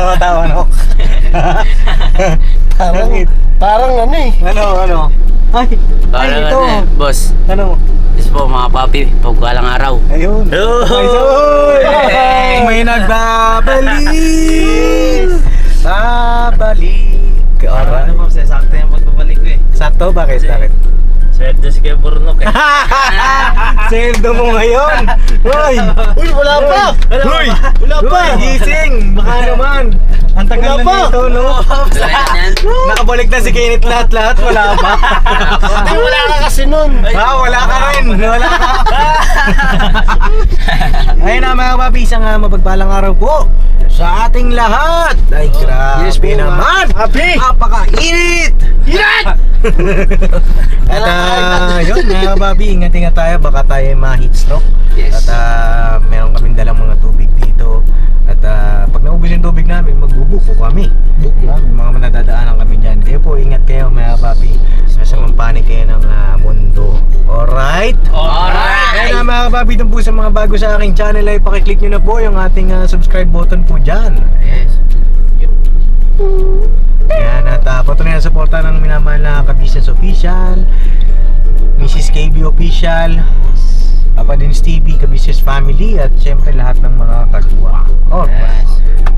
Tawa no. Parang ano eh. Ano? Ay, Parang ito. ano, boss. Ano? Yes po mga papi, pagwalang araw. Ayun. Oy! May nagbabalik. Babalik. Alright. po, sakto yung pagbabalik ko eh. Sakto? Bakit? Swerte si Kuya Burnok eh. Sweldo mo ngayon. Hoy! Uy, wala pa! Hoy! Wala pa! Gising! Baka naman. Ang tagal na Wala pa. dito, no? Yan. Nakabalik na si Kenneth lahat. Wala pa. Ay, wala ka kasi nun! Wala ka rin. Wala ka. Ayun na mga papi, isang mapagpalang araw po sa ating lahat. Ay, grabe Yes po, naman. Happy! Napakainit! Inat! At yun mga papi, ingat tayo. Baka tayo ma-heat stroke. Yes. At meron kaming dalang mga tubig dito. At pag naubos yung tubig namin, magbubuko kami. May mga manadadaanan kami dyan. Kaya po, ingat kayo mga papi. Nasa mampanig kayo ng mundo. Alright? Kaya na mga papi, dun po sa mga bago sa aking channel ay pakiclick nyo na po yung ating subscribe button po dyan. Yes. Ayan, at patuloy na suporta ng minamahal na Ka-Business Official, Mrs. KB Official, Papa Dins TV, Ka-Business Family, at syempre lahat ng mga kagwa. Alright.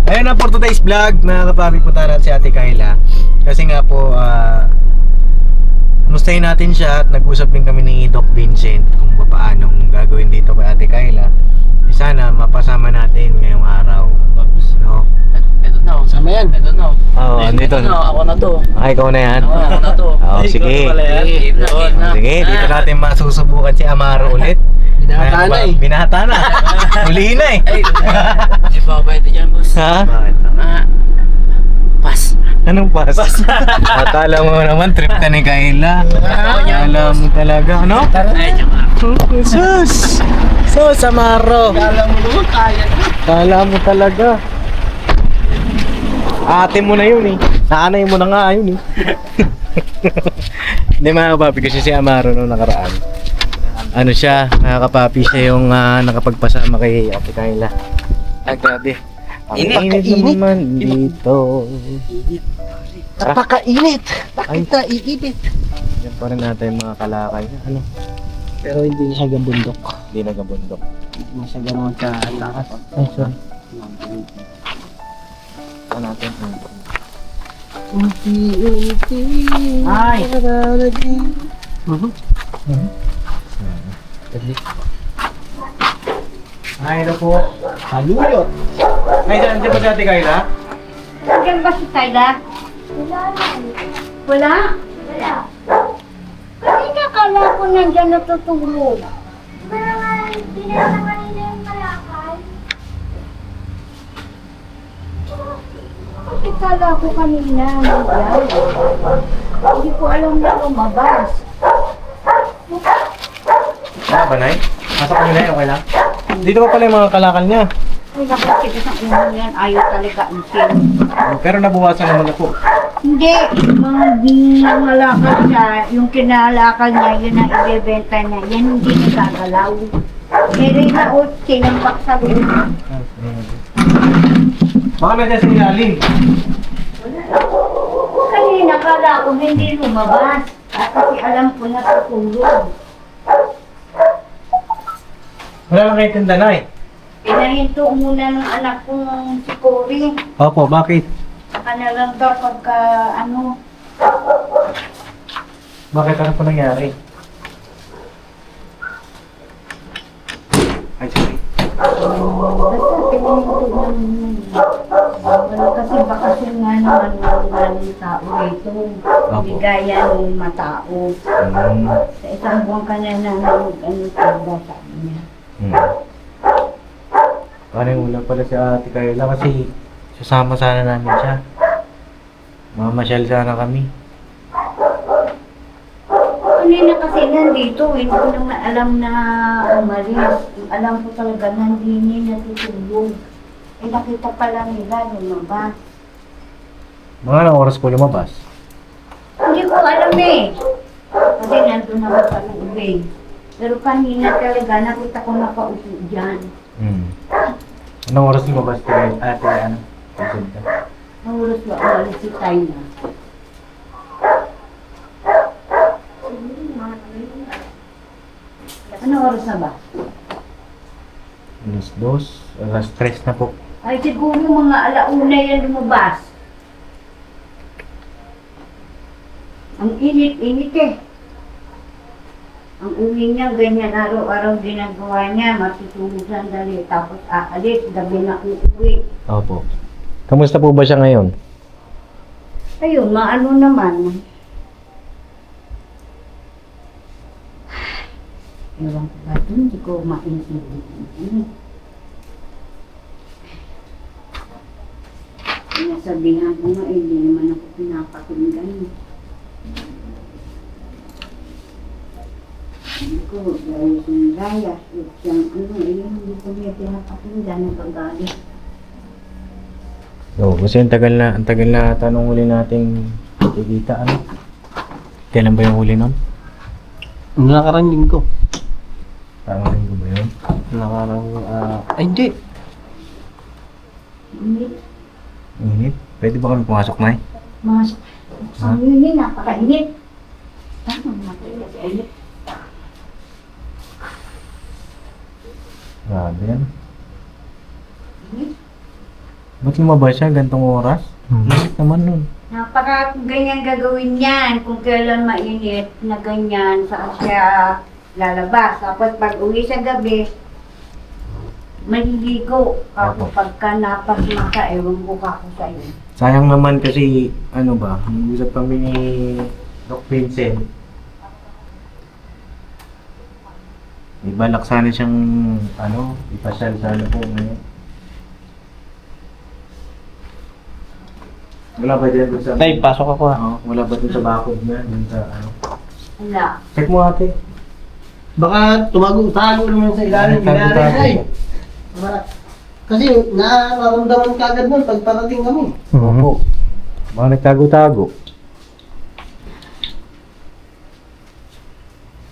Ayun na for today's vlog, mga kapapi, punta natin si Ate Kayla. Kasi nga po, mustahin natin siya at nag-usap din kami ni Doc Vincent kung paanong gagawin dito kay Ate Kayla. Sana mapasama natin ngayong araw. No? Ito na. Sama yan. Ito na. Oo, andito. Ito na, ako na to. Ay, ikaw na yan? Ako na to. Oo, sige. Game na. Sige, dito natin masusubukan si Amaro ulit. Binata na eh. Binata na. Hulihin na eh. Ay, hindi pa ba ito dyan, boss? Ha? Pas. Anong pas? Akala mo naman trip ka ni Kayla. Akala mo talaga. Ano? Ay, tsaka. Sus! Sus, Amaro. Kala mo naman kaya. Akala mo talaga. Ate mo na yun eh. Nanay mo na nga yun eh. Hindi mga kapapi, kasi si Amaro nung nakaraan. Ano siya, mga kapapi, siya yung nakapagpasama kay Ate Kayla. Ah, grabe. Ang init naman dito. Napakainit! Ay. Bakit na iinit? Yan pa rin natin yung mga kalakay. Ano? Pero hindi siya gabundok. Hindi nagabundok. Nasa gano'n sa taas. Ay, sorry. Ano natin? Ay! Ay, ito po. Saluyot! Ay, saan ba si Ate Kayla? Nandiyan ba si Kayla? Wala? Wala. Kasi akala ko nandiyan natutulog. Hindi na naman nila yung malakay. Kasi akala ko kanina nandiyan. Hindi ko alam na lumabas. Ah, Banay? Pasok kami na, okay lang? Dito pa pala yung mga kalakal niya. Ay, nakakita sa ulo yan. Ayaw talaga isin. Pero nabuwasan naman ako. Hindi, mga nangalakal siya, yung kinalakal niya, yun ang ibebenta niya, yan hindi nagagalaw. Meron na o, sinambak sa ulo. Baka nandiyan sa ilalim. Kanina kala ko hindi lumabas, kasi alam ko na tutulog. Wala lang kayo tinda na eh. Pinahinto muna ng anak kong si Cory. Opo, bakit? Saka na lang daw pagka ano, Bakit? Ano po nangyari? Ay, sorry. basta pinahinto lang yun. Wala kasi bakasyon nga naman ng tao rito. Hindi gaya ng matao. Sa isang buwan ka na ano trabaho sabi niya. Paano yung una pala si Ate Kayla kasi sasama sana namin siya. Mamasyal sana kami. Kanina kasi nandito, hindi ko naman alam na umalis. Alam ko talaga nandini natutulog. Eh nakita pala nila lumabas. Mga anong oras po lumabas? Hindi ko alam eh. Kasi nandun naman sa loob eh. Pero kanina talaga nakita ko nakaupo dyan. Anong oras lumabas Ate ano? Isod ka. Ang oras ba umalis si Taina? Ano oras na ba? Alas 2, alas 3 na po. Ay siguro mga alauna yan lumabas. Ang init-init eh. Ang uwi niya, ganyan araw-araw ginagawa niya, matutulog sandali, tapos aalis, gabi na uuwi. Opo. Kamusta po ba siya ngayon? Ayun, maano naman. Ewan ko ba ito, hindi ko maintindihan. Sinasabihan ko nga, hindi naman ako pinapakinggan. Hindi ko, dahil yung gaya, yung hindi ko niya pinapakinggan, nagagalit. Oo, kasi ang tagal na tanong huli nating kikita, ano? Kailan ba yung huli nun? Ano nakarang linggo? Parang linggo ba yun? Nakarang, ay hindi. Init, Init? Pwede ba kami pumasok, Nay? mas, ang init, napakainit. Tama, napakainit. Grabe yan. Init. Ba't lumabas siya gantong oras? Init naman nun. Napaka ganyan gagawin yan kung kailan mainit na ganyan saan siya lalabas. Tapos pag uwi sa gabi, maliligo. Ako Opo. pagka napasma ka, ewan ko ako sa iyo. Sayang naman kasi, ano ba, nag-usap kami ni Doc Vincent. May balak sana siyang, ipasyal sana po ngayon. Wala ba dyan dun sa... Tay, pasok ako Oo, wala ba dun sa bakod na? Dun sa, Wala. Check mo ate. Baka tago naman sa ilalim. Tago-tago. Ay. Kasi nararamdaman ka agad nun pag parating kami. Opo. Baka nagtago-tago.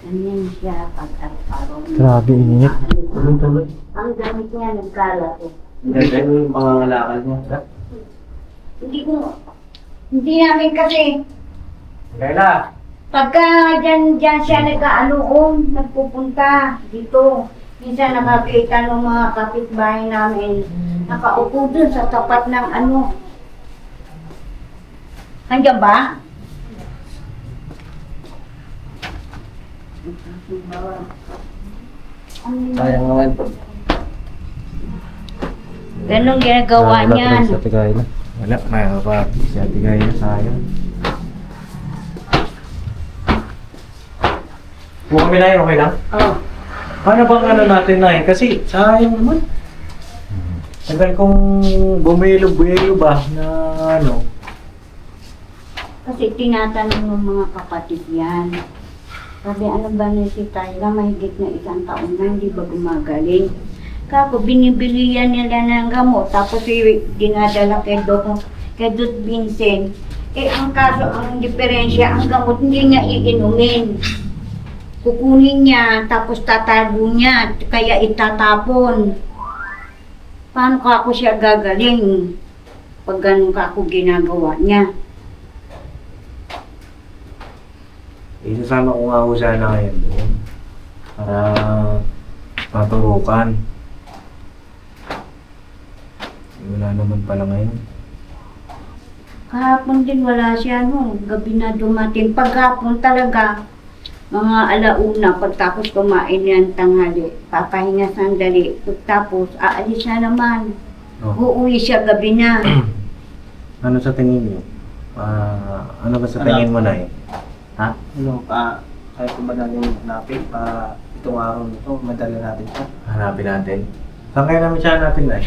Ganyan siya pag araw-araw. Grabe, init. Tuloy-tuloy. Ang gamit niya nagkalat eh. Ganda yung pangangalakal niya. Hindi namin kasi, Kayla! pagka dyan siya nagpupunta dito. Minsan nakakita ng mga kapitbahay namin, nakaupo dun sa tapat ng Nandiyan ba? Sayang naman. Ganun ginagawa niyan. Sa Tigayla. Wala, mga papi. Sa Tigayla, sayang. Kung kami na okay lang? Oh. Paano bang natin na kasi sayang naman. Tagal kong bumilo ba na Kasi tinatanong ng mga kapatid yan. Sabi, ano ba na si Tyla, mahigit na 1 taon na, hindi ba gumagaling? Kako, binibili yan nila ng gamot, tapos dinadala kay Dot Vincent. Eh, ang kaso, ang diferensya, ang gamot hindi niya iinumin. Kukunin niya, tapos tatago niya, kaya itatapon. Paano ka ako siya gagaling pag ganun ka ako ginagawa niya? Isasama ko nga ho sana ngayon doon para maturukan. Wala naman pala ngayon. Kahapon din wala siya gabi na dumating. Paghapon talaga, mga alauna, pagtapos kumain ng tanghali, papahinga sandali, pagtapos aalis na naman. Oh. Uuwi siya gabi na. Ano sa tingin niyo? Ano ba sa tingin mo na Ha? Kaya ko ba natin hanapin itong araw nito, madala natin ito. Hanapin natin. Saan kaya namin siya hanapin na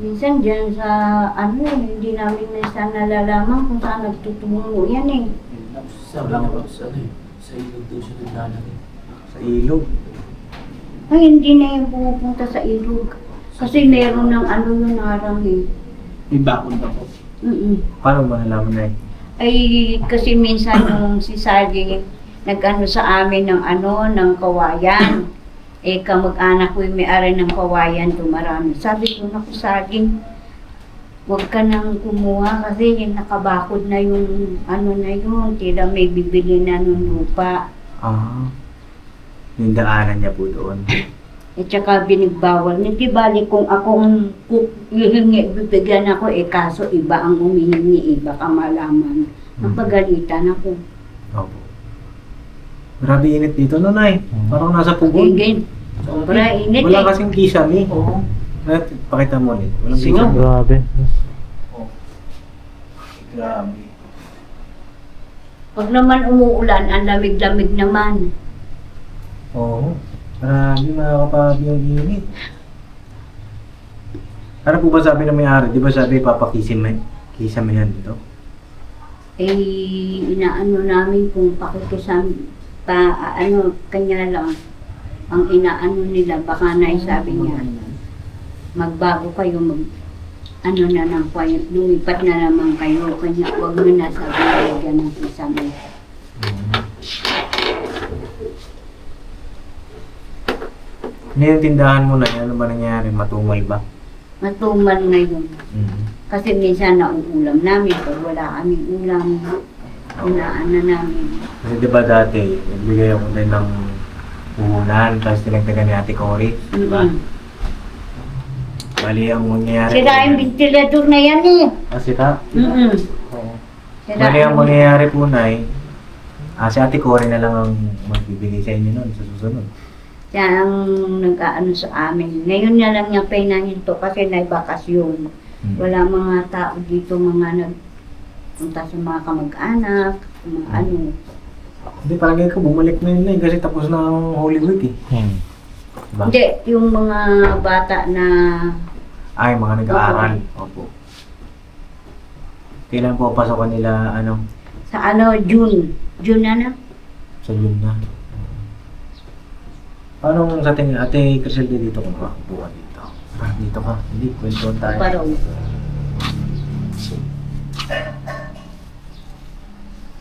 Minsan dyan sa hindi namin minsan nalalaman kung saan nagtutungo yan eh. Sabi niya ba sa ilog doon siya naglalagay. Sa ilog. Ay, hindi na yung pumupunta sa ilog. Kasi meron ng yung harang eh. May bakod na po. Paano ba nalaman na Ay, kasi minsan nung si Sally sa amin ng kawayan. Eh, kamag-anak ko yung may-ari ng kawayan, marami. Sabi ko, naku, saging, Huwag ka nang kumuha kasi yung nakabakod na yung ano na yun. Tila may bibili na ng lupa. Ah. Yung daanan niya po doon. At saka binigbawal. Hindi bali kung akong hihingi, bibigyan ako kaso iba ang humihingi, baka malaman. Napagalitan ako. Opo. Grabe init dito, no, Nay? Parang nasa pugon. Hingin. Sobra init Wala kasing kisame. Oo. Pakita mo ulit. Walang Sino? kisame. Grabe. Grabe. Pag naman umuulan, ang lamig-lamig naman. Oo. Grabe mga kapabi yung init. Ano po ba sabi ng may-ari? Di ba sabi papakisin kisame yan dito? Inaano namin kung kanya lang. Ang inaano nila, baka naisabi niya, magbago kayo, lumipat na naman kayo, kanya huwag nyo na sabi nalagyan ng kisame. Ano yung tindahan mo na yan? Ano ba nangyari? Matumal ba? Matumal ngayon. Kasi minsan nauulam namin, pag wala kaming ulam, inaan na namin. Kasi di ba dati, nagbigay ako din ng puhunan, tapos tinagdagan ni Ate Cory. Di ba? Bali, ang mangyayari... Sira yung ventilator na yan eh. Ah, sira? Oo. Sira Bali, ang mangyayari po, Nay, si Ate Cory na lang ang magbibigay sa inyo nun sa susunod. Siya ang nag-aano sa amin. Ngayon na lang niya pinahinto kasi naibakasyon. Wala mga tao dito, mga nagpunta sa mga kamag-anak, mga ano. Hindi, palagay ko bumalik na yun, Nay, kasi tapos na ang Holy Week eh. Diba? Hindi, yung mga bata na Ay, mga nag-aaral. Opo. Kailan po pasokan nila, sa June. June na. sa June na. Paano sa tingin, Ate Criselda dito kung makakuha dito? Dito ka? Hindi, kwentuhan tayo. Parang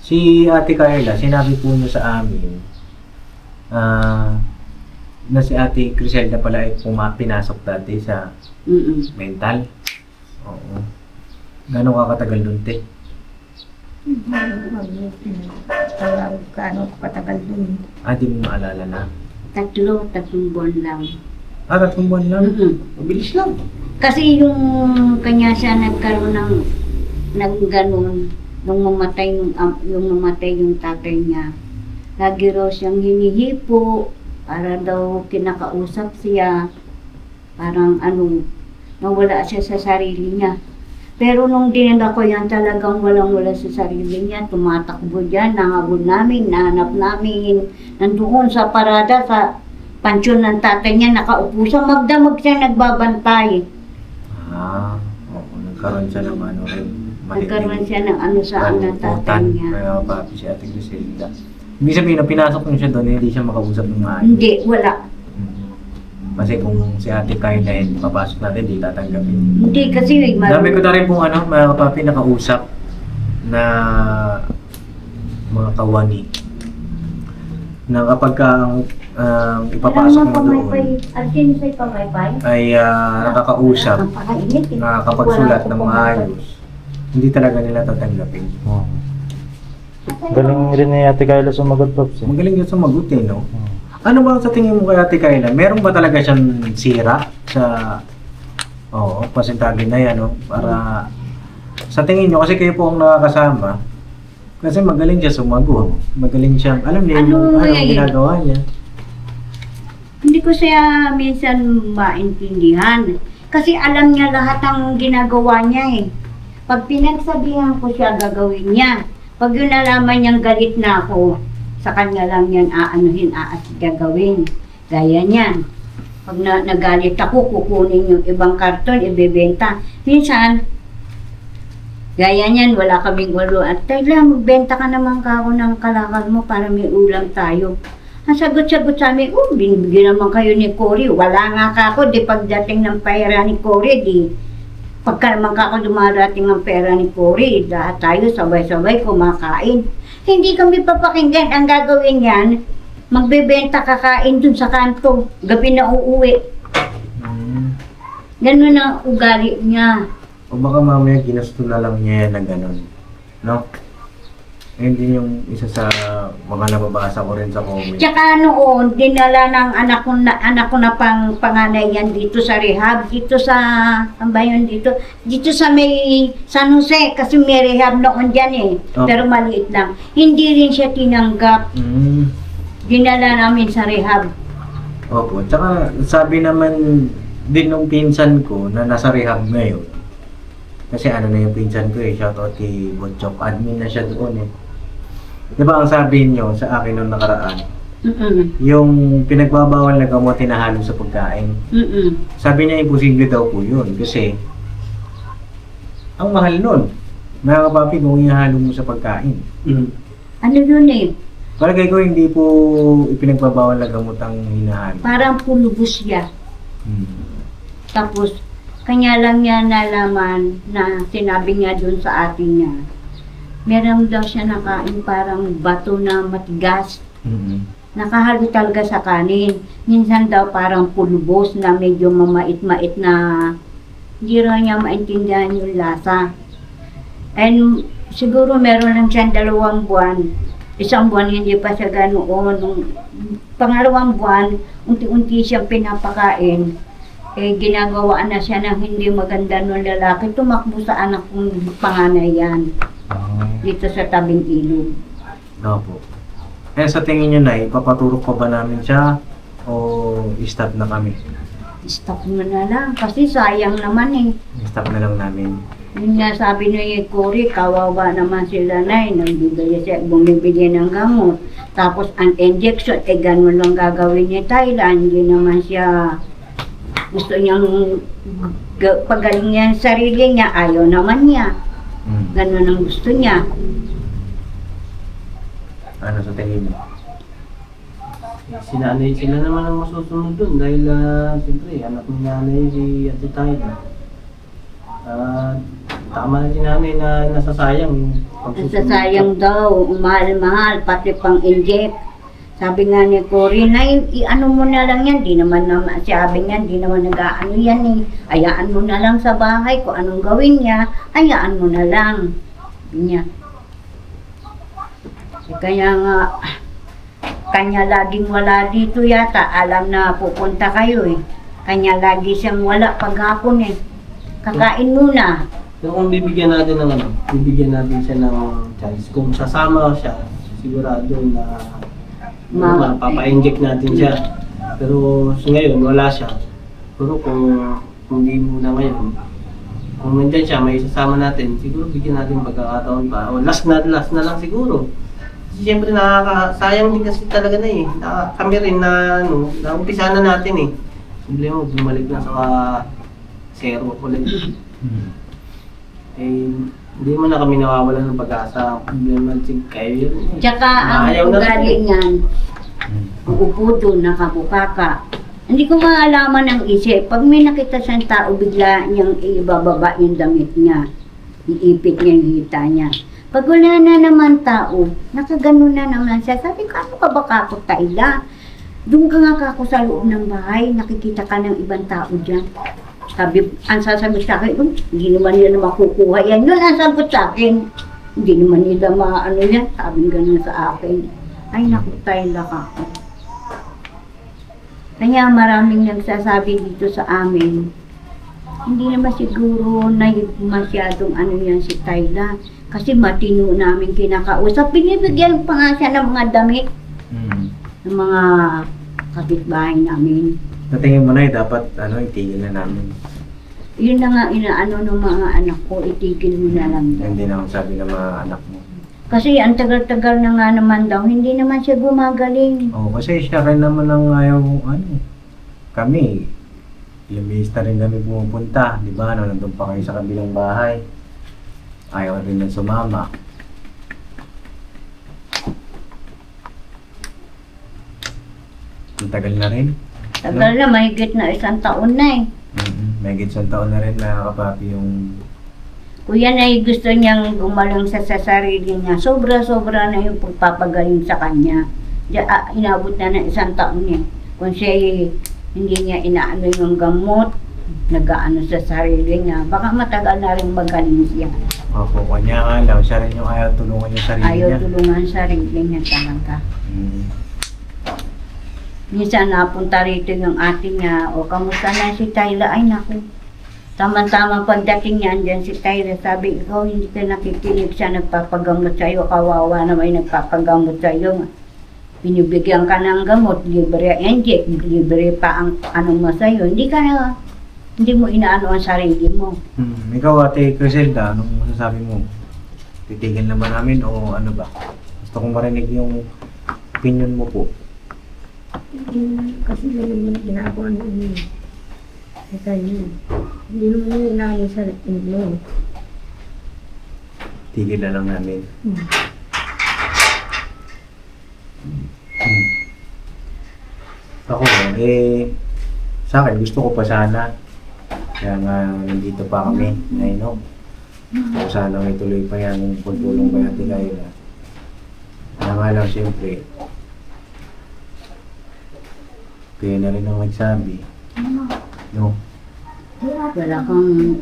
Si Ate Carla, sinabi po niyo sa amin na si Ate Criselda pala ay pinasok dati sa mental. Oo. Gano'n ka katagal doon, te? Kano patagal dun. Di mo maalala na. Tatlong buwan lang. 3 buwan lang. Mabilis lang. Kasi yung kanya siya nagkaroon ng ganun, nung mamatay yung tatay niya. Lagi raw siyang hinihipo, para daw kinakausap siya. Parang nawala siya sa sarili niya. Pero nung dinala ko yan, talagang walang-wala sa sarili niya. Tumatakbo dyan, nangabol namin, nahanap namin. Nandoon sa parada, sa pansyon ng tatay niya, nakaupo sa magdamag siya nagbabantay. Oo. Nagkaroon siya ng rin. Nagkaroon siya ng sa ng tatay niya. Kaya papi si Ate Criselda. Ibig sabihin na pinasok niyo siya doon, hindi siya makausap ng maayos. Hindi, wala. Kasi kung si Ate Carla papasok natin, di tatanggapin. Hindi kasi Dami ko na rin pong mga kapapi nakausap na mga kawani na kapag ipapasok mo doon ay nakakausap, nakakapagsulat ng maayos, hindi talaga nila tatanggapin. Galing rin ni Ate Carla sumagot, Pops. Magaling yun sumagot no? Ano ba sa tingin mo kay Ate Carla? Meron ba talaga siyang sira sa pasintabi na yan, no? Para sa tingin nyo, kasi kayo po ang nakakasama, kasi magaling siya sumagot. Magaling siya, alam niya yung ginagawa niya. Hindi ko siya minsan maintindihan. Kasi alam niya lahat ang ginagawa niya eh. Pag pinagsabihan ko siya, gagawin niya. Pag yun nalaman niyang galit na ako, sa kanya lang yan gagawin. Gaya niyan. Pag nagalit ako, kukunin yung ibang karton, ibebenta. Minsan, gaya niyan, wala kaming ulo. At Tayla, magbenta ka naman kako ng kalakal mo para may ulam tayo. Ang sagot-sagot sa amin, binibigyan naman kayo ni Cory. Wala nga kako, di pagdating ng pera ni Cory, di pagka naman kako dumarating ng pera ni Cory, lahat tayo sabay-sabay kumakain. Hindi kami papakinggan. Ang gagawin yan, magbebenta kakain dun sa kanto. Gabi na uuwi. Ganun ang ugali niya. O baka mamaya ginusto na lang niya yan na gano'n. No? Ayun din yung isa sa mga nababasa ko rin sa comment. Tsaka noon, dinala ng anak ko na panganay yan dito sa rehab, dito sa, ang ba yun dito? Dito sa may San Jose, kasi may rehab noon dyan eh, Oh. pero maliit lang. Hindi rin siya tinanggap, dinala namin sa rehab. Opo. Tsaka sabi naman din nung pinsan ko na nasa rehab ngayon. Kasi ano na yung pinsan ko eh, shoutout kay Botchok. Admin na siya doon eh. Di ba ang sabi niyo sa akin nung nakaraan, yung pinagbabawal na gamot hinahalo sa pagkain. Sabi niya imposible daw po yun kasi ang mahal nun. Mga kapapi kung ihalo mo sa pagkain. Ano yun eh, Palagay ko hindi po ipinagbabawal na gamot ang hinahalo. parang pulubos siya. Tapos, kanya lang niya nalaman na sinabi niya dun sa atin niya, meron daw siya nakain parang bato na matigas. Nakahalo talaga sa kanin. Minsan daw parang pulbos na medyo mamait-mait na hindi raw niya maintindihan yung lasa. And siguro meron lang siyang 2 buwan. 1 buwan hindi pa siya ganoon. Nung pangalawang buwan, unti-unti siyang pinapakain. Eh, ginagawaan na siya ng hindi maganda ng lalaki. Tumakbo sa anak kong panganay yan. Dito sa tabing ilog. Opo. Eh sa tingin niyo na, ipapaturok pa ba namin siya o i-stop na kami? Stop mo na lang kasi sayang naman eh. I-stop na lang namin. Yun nga sabi ni Cory, kawawa naman sila na bumibili ng gamot. Tapos ang injection, eh ganun lang gagawin ni Thailand. Hindi naman siya gusto niyang pagaling niya ang sarili niya, ayaw naman niya. Ganun ang gusto niya. Ano sa tingin mo? Sila naman ang masusunod dun dahil siyempre anak ng nanay si Ate Tayla. Tama na si nanay na nasasayang yung Nasasayang daw, mahal-mahal, pati pang inject. Sabi nga ni Cory, ano mo na lang yan, di naman sabi niya, di naman nag-aano yan eh. Hayaan mo na lang sa bahay, kung anong gawin niya, hayaan mo na lang. Sabi niya. Kaya nga, kanya laging wala dito yata, alam na pupunta kayo eh. Kanya lagi siyang wala paghapon eh. Kakain muna. Pero kung bibigyan natin ng bibigyan natin siya ng chance. Kung sasama siya, sigurado na papa-inject natin siya. Pero ngayon, wala siya. Pero kung hindi muna ngayon, kung nandyan siya, may isasama natin, siguro bigyan natin pagkakataon pa. O last na lang siguro. Kasi siyempre sayang din kasi talaga na eh. Kami rin na naumpisa na natin eh. Problema, bumalik na sa zero ulit. Eh, hindi mo na kami nawawala ng pag-asa. Problema kayo yun. Tsaka ang Ayaw na ugali rin. niyan, uupo doon, nakabukaka. Hindi ko maalaman ang isip. Pag may nakita siyang tao, bigla niyang ibababa yung damit niya. Iipit niya yung hita niya. Pag wala na naman tao, nakaganon na naman siya. Sabi ko, ano ka ba kako, Tayla? Doon ka nga kako sa loob ng bahay, nakikita ka ng ibang tao dyan. Sabi, ang sasagot sa akin, hindi naman nila makukuha yan. Yun ang sagot sa akin. Hindi naman nila maano yan. Sabi ganun sa akin. Ay, naku, Tayla kako. Kaya maraming nagsasabi dito sa amin, hindi naman siguro na masyadong ano yan si Tayla. Kasi matino namin kinakausap. Binibigyan pa nga siya ng mga damit ng mga kapitbahay namin. Sa tingin mo na dapat itigil na namin. Yun na nga inaano ng mga anak ko, itigil mo na lang daw. Hindi na ang sabi ng mga anak mo. Kasi ang tagal-tagal na nga naman daw, hindi naman siya gumagaling. Oo, kasi siya rin naman ang ayaw kami. Ilang beses na rin kami pumupunta, di ba? Nandun pa kayo sa kabilang bahay. Ayaw rin na sumama. Ang tagal na rin. Tagal na, mahigit na 1 taon na eh. May isang taon na rin na kapapi yung... Kuya na gusto niyang gumaling sa sarili niya. Sobra-sobra na yung pagpapagaling sa kanya. Inabot na ng 1 taon eh. Kung siya hindi niya inaano yung gamot, nag-aano sa sarili niya. Baka matagal na rin magaling siya. Opo, kanya nga lang. Siya rin yung ayaw tulungan yung sarili Ayaw niya. tulungan sarili niya talaga. Mm. Minsan napunta rito yung ate niya, o kamusta na si Tyla? Ay naku, tama-tama pagdating niya, andyan si Tyla, sabi, ikaw hindi ka nakikinig, siya nagpapagamot sa'yo, kawawa na may nagpapagamot sa'yo. Binibigyan ka ng gamot, libre inject, libre pa ang ano mo sa'yo. Hindi mo inaano ang sarili mo. Ikaw, Ate Criselda, anong masasabi mo? Titigil naman namin o ano ba? Gusto kong marinig yung opinion mo po. Kasi yun yung ginagawa niyo. Sa kanya. Hindi naman yung inaano sa inyo. Tigil na lang namin. Ako, sa akin, gusto ko pa sana. Kaya nga, nandito pa kami. I know. Kung sana may tuloy pa yan yung pagtulong kay Ate Kayla. Kaya nga lang, siyempre, kaya na rin ang nagsabi. No? Wala kang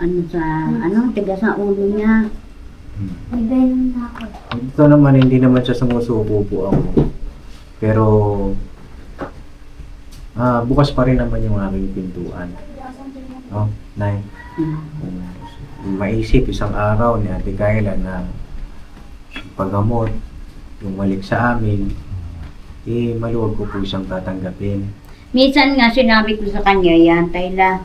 tigas sa ulo niya. Ito naman, hindi naman siya sumusuko po ako. Pero, bukas pa rin naman yung aking pintuan. No? Nay. Kung maisip isang araw ni Ate Kayla na paggamot, bumalik sa amin, maluwag ko po siyang tatanggapin. Minsan nga sinabi ko sa kanya yan, Tyla,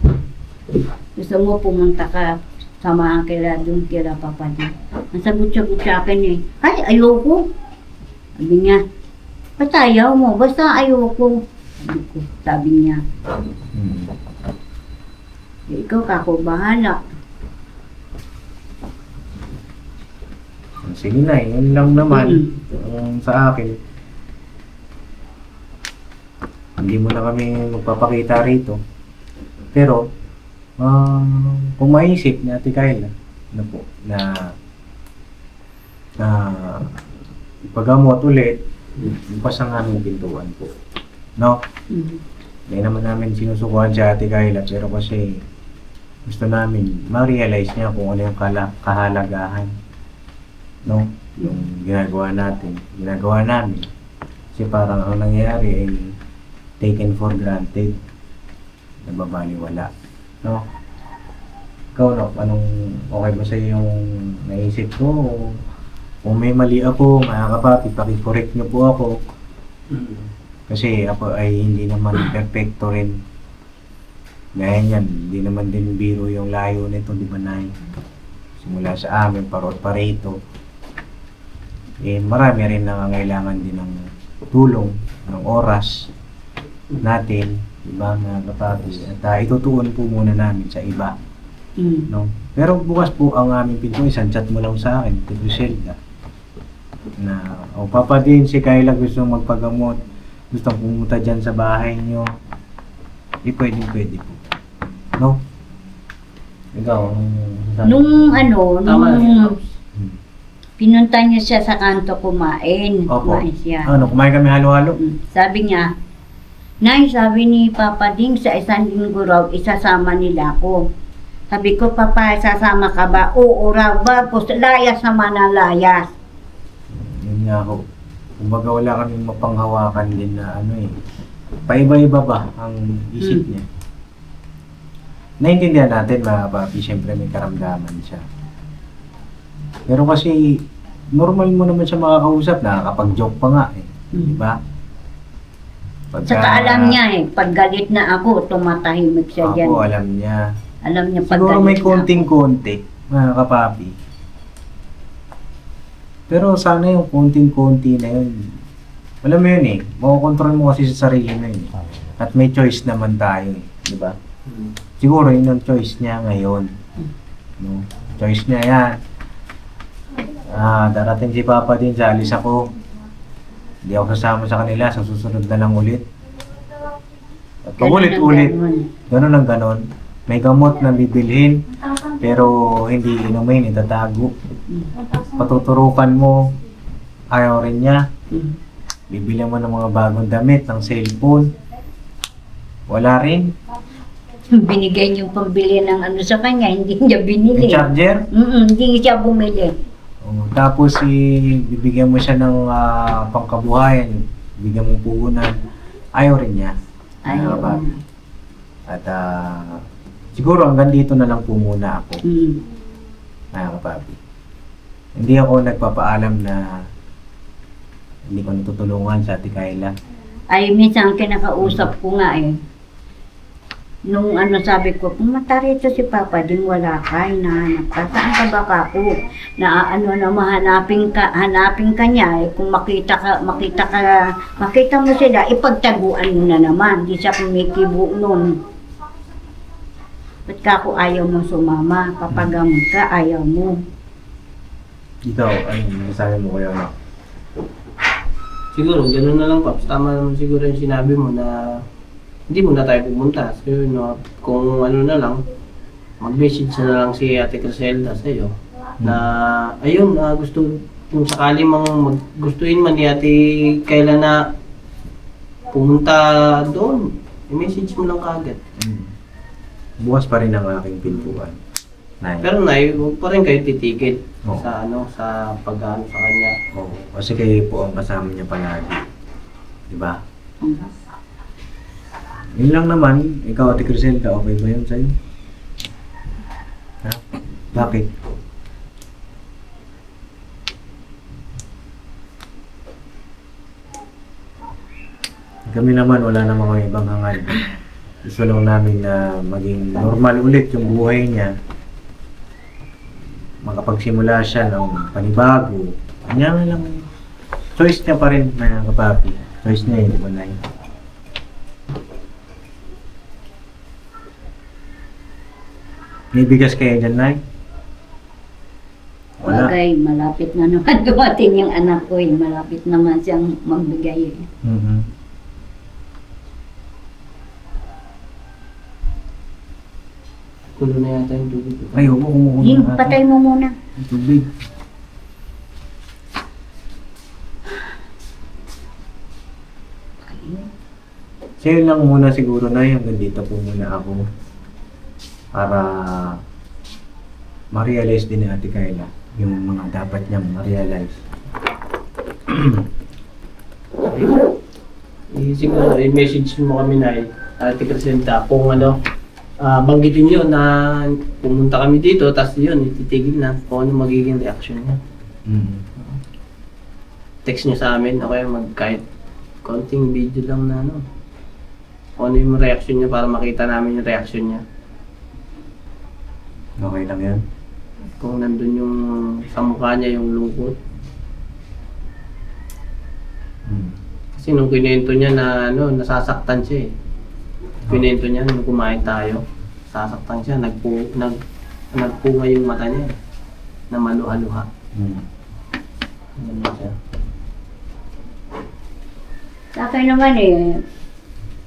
gusto mo pumunta ka, samahan kila doon kila Papa din. Ang sagot-sagot sa akin ay ayoko. Sabi niya, ba't ayaw mo? Basta ayoko. Sabi niya, ikaw kako bahala. Sige na, yun lang naman sa akin. Hindi mo na kami magpapakita rito. Pero, kung maisip ni Ate Kayla, na ipagamot ulit, bukas ang aming pintuan po. No? Hindi naman namin sinusukuhan si Ate Kayla, pero kasi gusto namin ma-realize niya kung ano yung kahalagahan. No? Yung ginagawa namin. Kasi parang ang nangyayari ay taken for granted. Nababaliwala. No? Ikaw, no? Anong okay ba sa'yo yung naisip ko? Kung may mali ako, mga kapapi, pakicorrect niyo po ako. Kasi ako ay hindi naman perfecto rin. Gaya niyan, hindi naman din biro yung layo nito, di ba, Nay? Simula sa amin, parot pa rito. Marami rin nangangailangan din ng tulong, ng oras natin, diba, mga kapapi. At itutuon po muna namin sa iba. No? Pero bukas po ang aming pinto, isang chat mo lang sa akin, Criselda. Na, Papa din, si Kayla gusto magpagamot, gusto pumunta dyan sa bahay nyo. Pwede po. No? Ikaw, Nung Tama. pinunta niya siya sa kanto kumain. Opo. Kumain siya. kumain kami halo-halo? Sabi niya, Nay, sabi ni Papa Ding, sa isang linggo raw, isasama nila ako. Sabi ko, Papa, sasama ka ba? Oo raw, tapos layas naman ang layas. Yun nga ho. Kumbaga wala kaming mapanghawakan din na paiba-iba ba ang isip niya. Naintindihan natin mga papi, siyempre may karamdaman siya. Pero kasi, normal mo naman siya makakausap, nakakapag-joke pa nga di ba? Saka alam niya pag galit na ako, tumatahimik siya dyan. Ako, alam niya. Alam niya pag Siguro galit may na konting-konti, mga kapapi. Pero sana yung konting-konti na yun. Alam mo yun makokontrol mo kasi sa sarili na yun. At may choice naman tayo di ba? Siguro yun ang choice niya ngayon. No? Choice niya yan. Darating si Papa din, sa alis ako. Hindi ako sasama sa kanila, sa susunod na lang ulit. At pag ulit-ulit, ganun ang ganun. May gamot na bibilhin, pero hindi inumin, itatago. Patuturukan mo, ayaw rin niya. Bibilihan mo ng mga bagong damit, ng cellphone. Wala rin. Binigay niyo pambili ng ano sa kanya, hindi niya binili. Yung charger? Hindi siya bumili. Tapos bibigyan mo siya ng pangkabuhayan, bibigyan mo puhunan. Ayaw rin niya. Ayaw. Papi. At siguro hanggang dito na lang po muna ako. Papi. Hindi ako nagpapaalam na hindi ko natutulungan sa Ate Kayla. Ay, minsan kinakausap ko nga eh. Nung ano sabi ko, kung matarito si Papa, din wala ka, hinahanap ka. Saan ka ba kako? Na ano na hanapin ka niya. Eh, kung makita mo sila, ipagtaguan mo na naman. Di siya kumikibo nun. Ba't kako ayaw mo sumama? Papagamot ka, ayaw mo. Ikaw, ano masasabi mo kayo? Siguro, gano'n na lang, Paps. Tama naman siguro yung sinabi mo na hindi muna tayo pumunta. So, kung ano na lang, mag-message na lang si Ate Criselda sa'yo na, ayun, gusto, kung sakali gustuin man ni Ate Kayla na pumunta doon, i-message mo lang kagad. Bukas pa rin ang aking pintuan. Pero Nay, huwag pa rin kayo titigil Oo. sa pag-ano sa kanya. Kasi kayo po ang kasama niya palagi. Diba? Yun lang naman, ikaw Ate Criselda, okay ba yun sa'yo? Ha? Bakit? Kami naman, wala namang mga ibang hangad. Gusto lang namin na maging normal ulit yung buhay niya. Makapagsimula siya ng panibago. Kanya nga lang. Choice niya pa rin, mga kapapi. Choice niya, di ba, Nay? May bigas kayo dyan, Nay? Wala. Bagay, malapit na naman dumating yung anak ko eh. Malapit naman siyang magbigay eh. Kulo na yata yung tubig. Ay, huwag mo kumukuha Yung ng patay mo muna. tubig. Sa'yo lang muna siguro na hanggang dito po muna ako para ma-realize din ni Ate Kayla yung mga dapat niyang ma-realize. Siguro, i-message mo kami na Ate Criselda kung banggitin nyo na pumunta kami dito, tapos yun, ititigil na kung ano magiging reaction niya. Text nyo sa amin, o kaya kahit konting video lang na kung ano yung reaction niya para makita namin yung reaction niya. Okay lang yan. Kung nandun yung sa mukha niya yung lungkot. Kasi nung kinento niya na nasasaktan siya eh. Kinento niya nung kumain tayo. Sasaktan siya, nagpunga yung mata niya eh. Na maluha-luha. Ganun siya. Sa akin naman eh,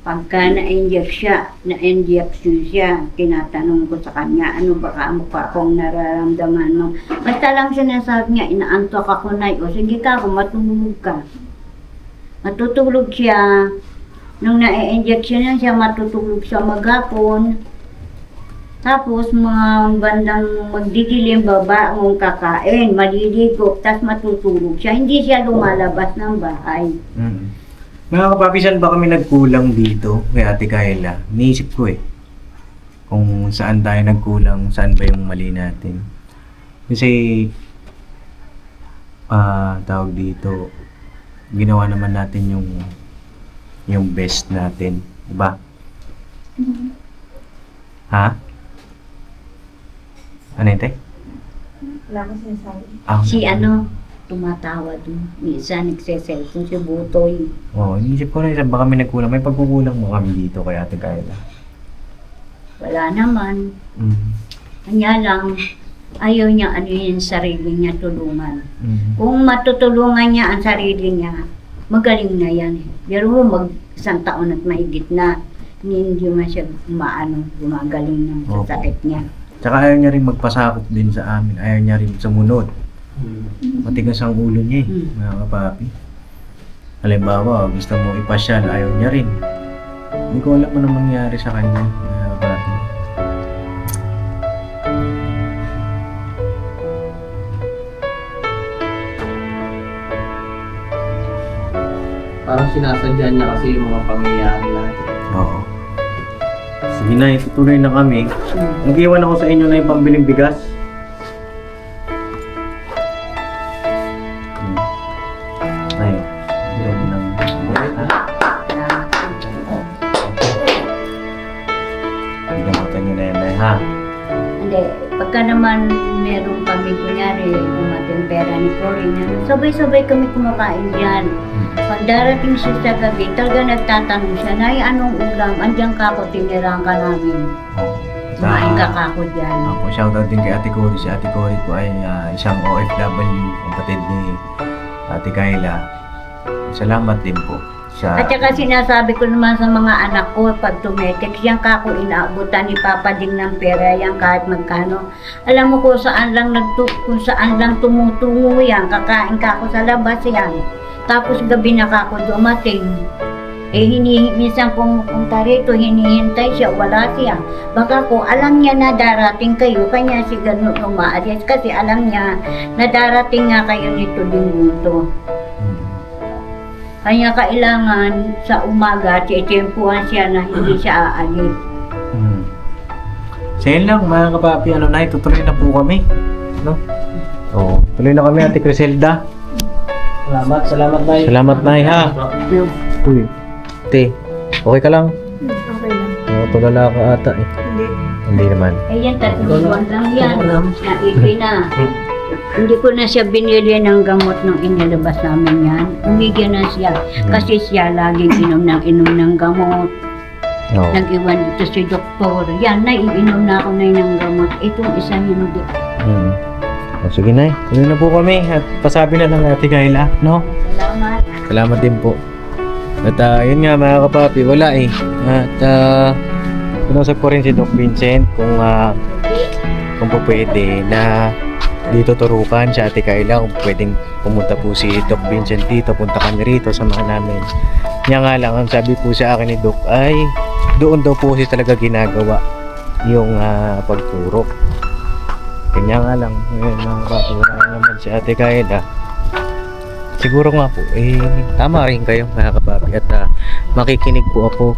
pagka na-injection siya, tinatanong ko sa kanya, ano ba kamukha kong nararamdaman mo? Basta lang sinasabi niya, inaantok ako na, o sige ka, matulog ka. Matutulog siya. Nung na-injection siya, matutulog siya maghapon. Tapos mga bandang magdidilim baba mong kakain, maliligo, tapos matutulog siya. Hindi siya lumalabas ng bahay. Mga kapapi, saan ba kami nagkulang dito kay Ate Kayla? Niisip ko eh. Kung saan tayo nagkulang, saan ba yung mali natin. Kasi, tawag dito, ginawa naman natin yung best natin. Diba? Ha? Ano yun, te? Wala ko sinasabi. Si tumatawa dun. Minsan nagse-cellphone si Butoy. Iniisip ko na saan ba kami nagkulang. May pagkukulang mo kami dito kay Ate Kayla. Wala naman. Kanya lang, ayaw niya yung sarili niya tulungan. Kung matutulungan niya ang sarili niya, magaling na yan. Pero isang taon at mahigit na, hindi man siya gumagaling ng sakit niya. Tsaka ayaw niya rin magpasakop din sa amin. Ayaw niya rin sumunod. Matigas ang ulo niya mga kapapi. Halimbawa, gusto mo ipasyal, ayaw niya rin. Hindi ko alam ano mangyari sa kanya, mga kapapi. Parang sinasadya niya kasi yung mga pangyayari natin. Oo. Sige na, itutuloy na kami. Nag-iwan ako sa inyo na yung pambiling bigas. Ayun. Ayun ng bigas, ha? Pinamutan nyo na yan, Nay, ha? Hindi, pagka naman meron kami, kunyari, umating pera ni Cory, sabay-sabay kami kumakain dyan. Pag darating siya sa gabi, talaga nagtatanong siya, Nay, anong ulam? Andiyan ka ako, tinirang ka namin. Kumain ka ako dyan. Ako, shoutout din kay Ate Cory. Si Ate Cory po ay isang OFW, kapatid ni Ate Kayla. Salamat din po sa... At saka sinasabi ko naman sa mga anak ko, pag tumetex, yan ka ako inaabutan ni Papa Ding ng pera, yan kahit magkano. Alam mo kung saan lang tumutungo yan, kakain ka ako sa labas yan. Tapos gabi na ka ako dumating. Minsan pumunta rito, hinihintay siya, wala siya. Baka ko, alam niya na darating kayo, kanya si ganun umaalis kasi alam niya na darating nga kayo nito linggo to. Kanya kailangan sa umaga, titempuhan siya na hindi siya aalis. So yun lang mga kapapi, na, tutuloy na po kami. No? Oo, tuloy na kami, Ate Criselda. Salamat, Nay. Salamat, Nay, ha? Uy, Te, okay ka lang? Okay lang. Tulala ka ata eh. Hindi. Hindi naman. Eh yan, 3 buwan lang yan. Naigi na. Hindi ko na siya binili ng gamot nung inilabas namin yan. Umigi na siya. Kasi siya laging inom ng gamot. Oo. Nag-iwan dito si doktor. Yan, naiinom na ako na ng gamot. Itong isa hindi. O, sige, Nay. Tuloy na po kami. At pasabi na lang Ate Kayla, no? Salamat. Salamat din po. At yun nga mga kapapi, wala eh. At pinusap ko rin si Doc Vincent kung po pwede na dito turukan si Ate Kayla, kung pwedeng pumunta po si Doc Vincent dito, punta kami rito, samahan namin. Kaya nga lang, ang sabi po sa akin ni Doc ay doon daw po siya talaga ginagawa yung pagturo. Kanya nga lang, ngayon mga kapapi, wala naman si Ate Kayla. Siguro nga po, tama rin kayo mga kapapi at makikinig po ako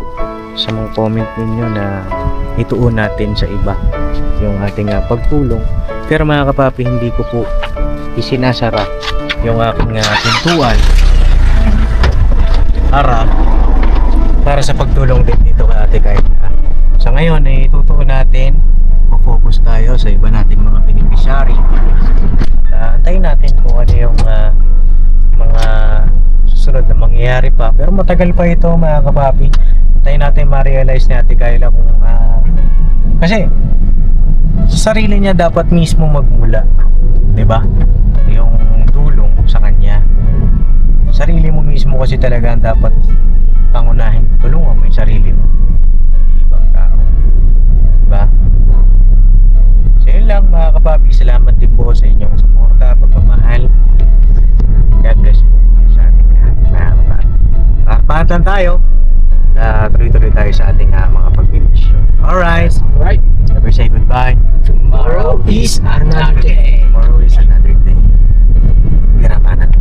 sa mga comment ninyo na ituon natin sa iba yung ating pagtulong. Pero mga kapapi, hindi ko po isinasara yung aking pintuan para sa pagtulong din dito kay Ate Kayla. Sa ngayon ay tutuon natin, focus tayo sa iba nating mga beneficiary. Antayin natin kung ano yung mga susunod na mangyayari pa, pero matagal pa ito mga kapapi. Antayin natin ma-realize ni Ate Kayla kung kasi sa sarili niya dapat mismo magmula, di ba? Yung tulong sa kanya, sarili mo mismo kasi talaga ang dapat pangunahin. Tulungan mo yung sarili mo, hindi ibang tao, di ba? So yun lang mga kapapi, salamat din po sa inyong suporta, pagmamahal. God bless po sa ating mga kapapi. Paatan tayo. Tuloy-tuloy tayo sa ating mga pag-mission. Alright. Never say goodbye. Tomorrow is another day. Tomorrow is another day. Hiramanan.